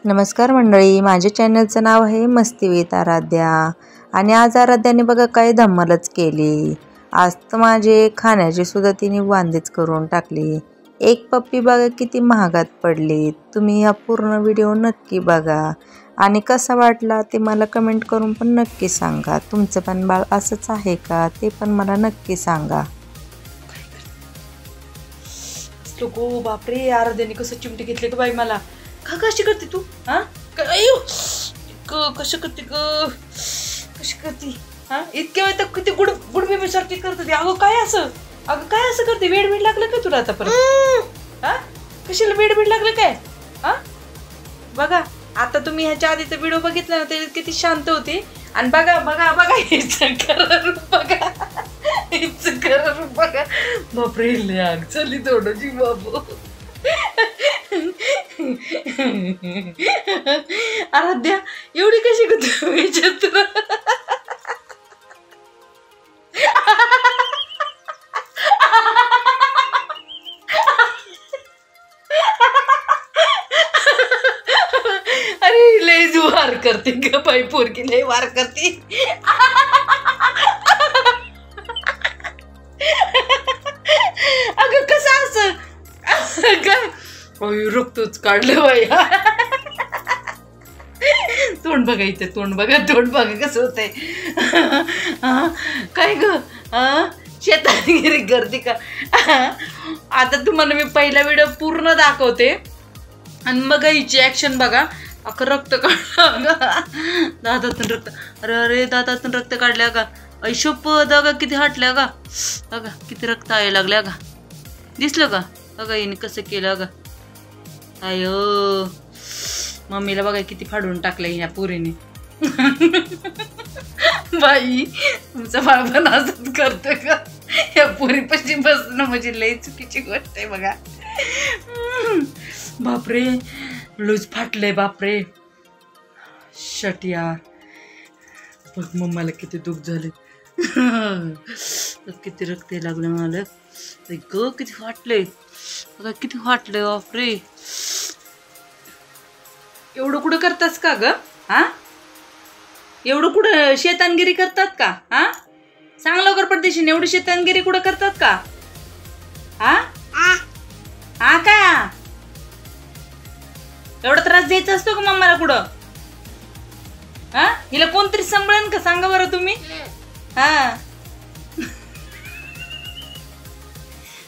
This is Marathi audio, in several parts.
नमस्कार मंडळी, माझ्या चॅनलचं नाव आहे मस्ती विथ आराध्या. आणि आज आराध्याने बघा काय धम्मलच केली. आज तर माझे खाण्याची सुद्धा तिने वांदेच करून टाकली. एक पप्पी बघा किती महागात पडली. तुम्ही हा पूर्ण व्हिडिओ नक्की बघा आणि कसा वाटला ते मला कमेंट करून पण नक्की सांगा. तुमचं पण बाळ असंच आहे का ते पण मला नक्की सांगा. गो बापरे, आराध्याने कसं चिमटी घेतली ग बाई मला. का कशी करते तू? हा कशी करते ग, कशी करते? हा इतक्या वेळ तर किती गुड बेबी सारखी करते. अगं काय असं, अगं काय असं करते? वेड लागलं का तुला आता परत? हा कशाला वेड लागलं काय? हा बघा आता तुम्ही ह्याच्या आधीचा व्हिडिओ बघितला ना, त्याच्यात किती शांत होती. आणि बघा बघा बघा हिचं कलर बघा, हिचं कलर बघा. बापरे आग चली थोडंची बाबू. आराध्या एवढी कशी करतो याच्यात? अरे लय वार करते ग बाई पोरगी, लय वार करते. अगं कसं असं काय? रक्तच काढलं बाई. तोंड बघायचं, तोंड बघा, तोंड बघा कसं होतंय. काय ग शेतागिरी गर्दी का? आता तुम्हाला मी पहिला व्हिडिओ पूर्ण दाखवते आणि मग हिची ऍक्शन बघा. अख्खं रक्त काढलं दातातून रक्त. अरे अरे दातातून रक्त काढल्या का? ऐशोप दागा किती हटल्या का? बघा किती रक्त यायला लागल्या का? दिसलं का? बघा हिने कसं केलं का? आय मम्मीला बघा किती फाडून टाकलं ह्या पोरीने. बाई तुमचं बाळ पण असंच करतं का? या पोरीपाशी बसणं म्हणजे लई चुकीची गोष्ट आहे बघा. बापरे लूज फाटलंय बापरे. शट यार, बघ मम्माला किती दुःख झाले. किती रक्त लागलं मला. ग किती फाटलंय बघा, किती फाटलंय बापरे. एवढं कुठं करतास का ग? हा एवढं कुठं शेतानगिरी करतात का? हा सांग लवकर पडदेशीन, एवढी शेतानगिरी कुठं करतात का? हा हा का एवढा त्रास द्यायचा असतो का मम्माला कुठं? हा हिला कोणतरी सांभाळेन का सांगा बरं तुम्ही? हा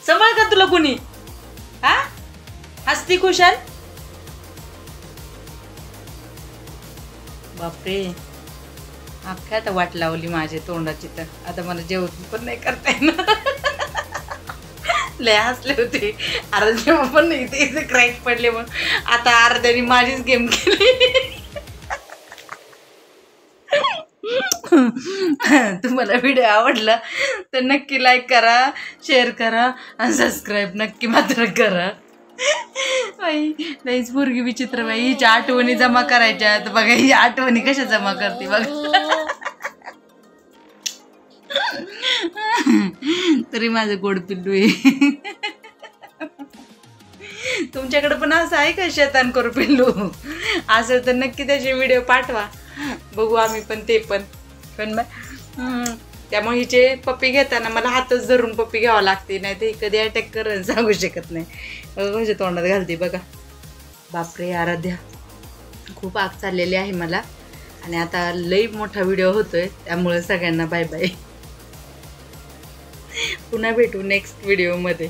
सांभाळ का तुला कोणी? हा हसती खुशाल. बापरे अख्ख्या आता वाट लावली माझ्या तोंडाची, तर आता मला जेवण पण नाही करता येणार. लय हसले होते अर्ध्या पण नाही, ते इथे क्रॅक पडले. मग आता अर्ध्याने माझीच गेम केली. तुम्हाला व्हिडिओ आवडला तर नक्की लाईक करा, शेअर करा आणि सबस्क्राईब नक्की मात्र करा. बाई लईच पोरगी विचित्र बाई. हिच्या आठवणी जमा करायच्या. तर बघा ही आठवणी कशा जमा करते बघा. तरी माझं गोड पिल्लू आहे. तुमच्याकडे पण असं आहे का शेतान करू पिल्लू? असं तर नक्की त्याचे व्हिडिओ पाठवा, बघू आम्ही पण ते पण. त्यामुळे हिचे पप्पी घेताना मला हातच धरून पप्पी घ्यावं लागते, नाही तर कधी अटॅक करून सांगू शकत नाही. कशा तोंडात घालते बघा. बापरे आराध्या खूप आग चाललेली आहे मला. आणि आता लई मोठा व्हिडिओ होतोय, त्यामुळे सगळ्यांना बाय बाय. पुन्हा भेटू नेक्स्ट व्हिडिओमध्ये.